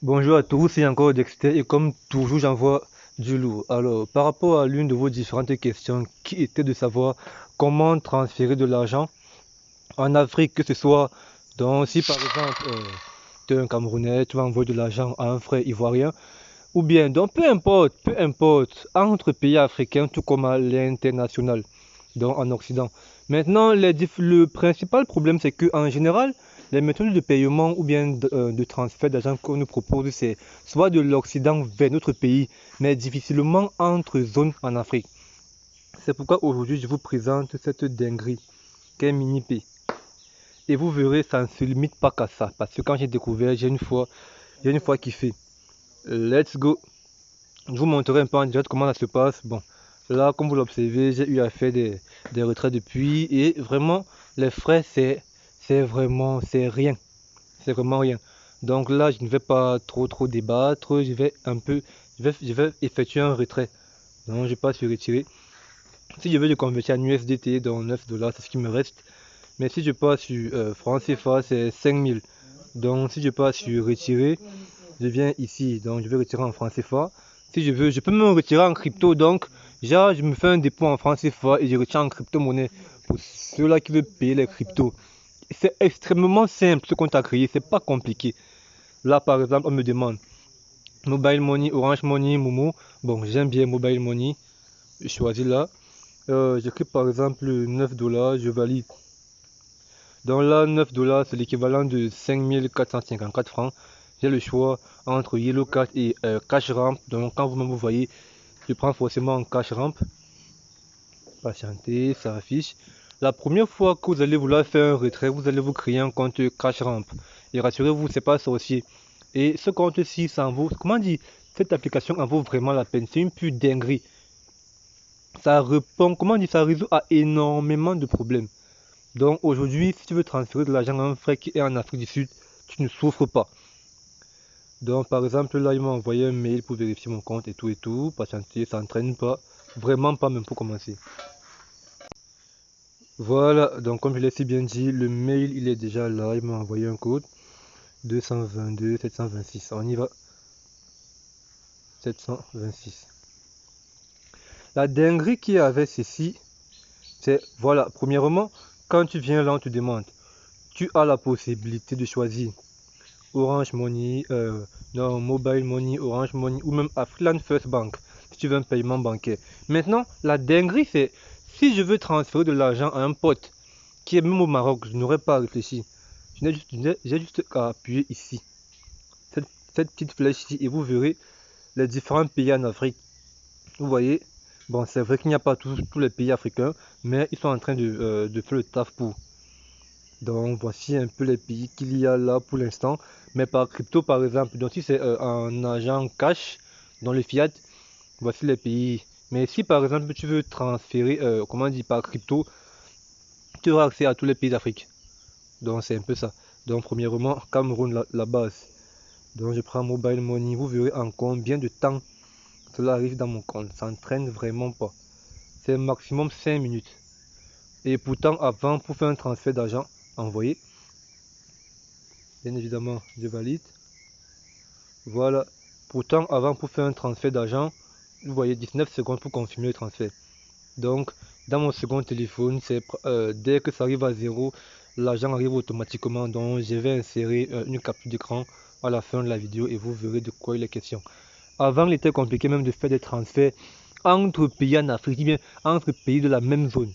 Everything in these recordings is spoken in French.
Bonjour à tous, c'est encore Dexter et comme toujours j'envoie du lourd. Alors, par rapport à l'une de vos différentes questions qui était de savoir comment transférer de l'argent en Afrique, que ce soit donc si par exemple tu es un Camerounais, tu vas envoyer de l'argent à un frère ivoirien, ou bien donc peu importe, entre pays africains tout comme à l'international, donc en Occident. Maintenant, le principal problème c'est que en général, les méthodes de paiement ou bien de transfert d'argent qu'on nous propose, c'est soit de l'Occident vers notre pays, mais difficilement entre zones en Afrique. C'est pourquoi aujourd'hui je vous présente cette dinguerie qu'est MiniP. Et vous verrez, ça ne se limite pas qu'à ça. Parce que quand j'ai découvert, j'ai une fois kiffé. Let's go! Je vous montrerai un peu en direct comment ça se passe. Bon, là, comme vous l'observez, j'ai eu à faire des retraits depuis. Et vraiment, les frais, c'est rien. C'est vraiment rien. Donc là, je ne vais pas trop débattre. Je vais effectuer un retrait. Donc, je passe sur retirer. Si je veux le convertir en USDT, dans 9 dollars, c'est ce qui me reste. Mais si je passe sur franc CFA, c'est 5000. Donc, si je passe sur retirer, je viens ici, donc je vais retirer en francs CFA. Si je veux, je peux me retirer en crypto, donc genre je me fais un dépôt en francs CFA et je retire en crypto-monnaie pour ceux-là qui veulent payer les cryptos. C'est extrêmement simple ce qu'on t'a créé, c'est pas compliqué. Là par exemple, on me demande Mobile Money, Orange Money, Momo. Bon, j'aime bien Mobile Money, je choisis là. J'écris par exemple 9 dollars, je valide. Donc là, 9 dollars, c'est l'équivalent de 5454 francs. J'ai le choix entre Yellow Card et Cash Ramp. Donc quand vous voyez, je prends forcément en Cash Ramp. Patientez, ça affiche. La première fois que vous allez vouloir faire un retrait, vous allez vous créer un compte Cash Ramp. Et rassurez-vous, c'est pas sorcier. Et ce compte-ci, ça en vaut, comment dire, cette application en vaut vraiment la peine. C'est une pure dinguerie. Ça répond, comment dire, ça résout à énormément de problèmes. Donc aujourd'hui, si tu veux transférer de l'argent à un frère qui est en Afrique du Sud, tu ne souffres pas. Donc par exemple, là, il m'a envoyé un mail pour vérifier mon compte et tout et tout. Patienter, ça n'entraîne pas. Vraiment pas même pour commencer. Voilà, donc comme je l'ai si bien dit, le mail il est déjà là. Il m'a envoyé un code 222 726. On y va. 726. La dinguerie qu'il y a avec ceci, c'est voilà, premièrement, quand tu viens là, on te demande, tu as la possibilité de choisir Orange Money, non, Mobile Money, Orange Money ou même African First Bank si tu veux un paiement bancaire. Maintenant, la dinguerie, c'est si je veux transférer de l'argent à un pote qui est même au Maroc, je n'aurais pas réfléchi. J'ai juste à appuyer ici, cette, cette petite flèche ici, et vous verrez les différents pays en Afrique. Vous voyez, bon, c'est vrai qu'il n'y a pas tous les pays africains, mais ils sont en train de faire le taf pour. Donc voici un peu les pays qu'il y a là pour l'instant. Mais par crypto par exemple, donc si c'est un argent cash dans le fiat, voici les pays. Mais si par exemple tu veux transférer, comment on dit, par crypto, tu auras accès à tous les pays d'Afrique. Donc c'est un peu ça. Donc premièrement, Cameroun, la base. Donc je prends Mobile Money, vous verrez en combien de temps cela arrive dans mon compte. Ça n'entraîne vraiment pas. C'est maximum 5 minutes. Et pourtant avant, pour faire un transfert d'argent envoyé, bien évidemment, je valide. Voilà. Pourtant, avant, pour faire un transfert d'argent, vous voyez 19 secondes pour confirmer le transfert. Donc, dans mon second téléphone, dès que ça arrive à zéro, l'argent arrive automatiquement. Donc, je vais insérer une capture d'écran à la fin de la vidéo et vous verrez de quoi il est question. Avant, il était compliqué même de faire des transferts entre pays en Afrique, bien entre pays de la même zone.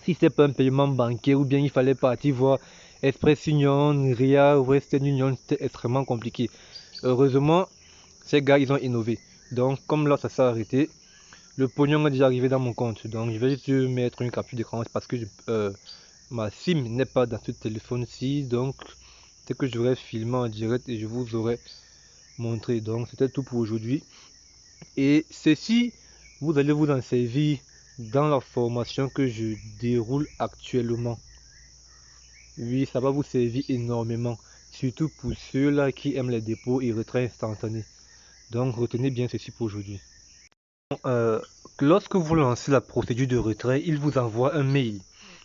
Si c'est pas un paiement bancaire ou bien il fallait partir voir Express Union, RIA, Western Union, c'était extrêmement compliqué. Heureusement, ces gars, ils ont innové. Donc, comme là, ça s'est arrêté, le pognon est déjà arrivé dans mon compte. Donc, je vais juste mettre une capture d'écran parce que ma SIM n'est pas dans ce téléphone-ci. Donc, c'est que j'aurais filmé en direct et je vous aurais montré. Donc, c'était tout pour aujourd'hui. Et ceci, vous allez vous en servir dans la formation que je déroule actuellement. Oui, ça va vous servir énormément. Surtout pour ceux-là qui aiment les dépôts et retraits instantanés. Donc, retenez bien ceci pour aujourd'hui. Euh, Lorsque vous lancez la procédure de retrait, il vous envoie un mail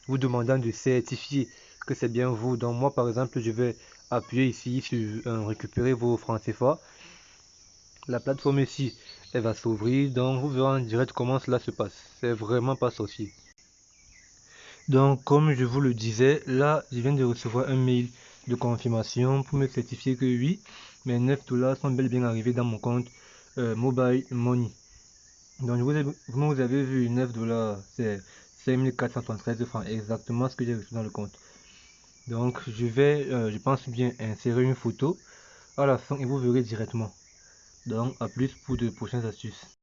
vous demandant de certifier que c'est bien vous. Donc moi par exemple, je vais appuyez ici sur récupérer vos francs CFA. La plateforme ici, elle va s'ouvrir, donc vous verrez en direct comment cela se passe. C'est vraiment pas sorcier. Donc comme je vous le disais, là je viens de recevoir un mail de confirmation pour me certifier que oui, mes 9 dollars sont bel et bien arrivés dans mon compte Mobile Money. Donc vous avez vu 9 dollars, c'est 5473 francs, exactement ce que j'ai reçu dans le compte. Donc je pense bien insérer une photo à la fin et vous verrez directement. Donc à plus pour de prochaines astuces.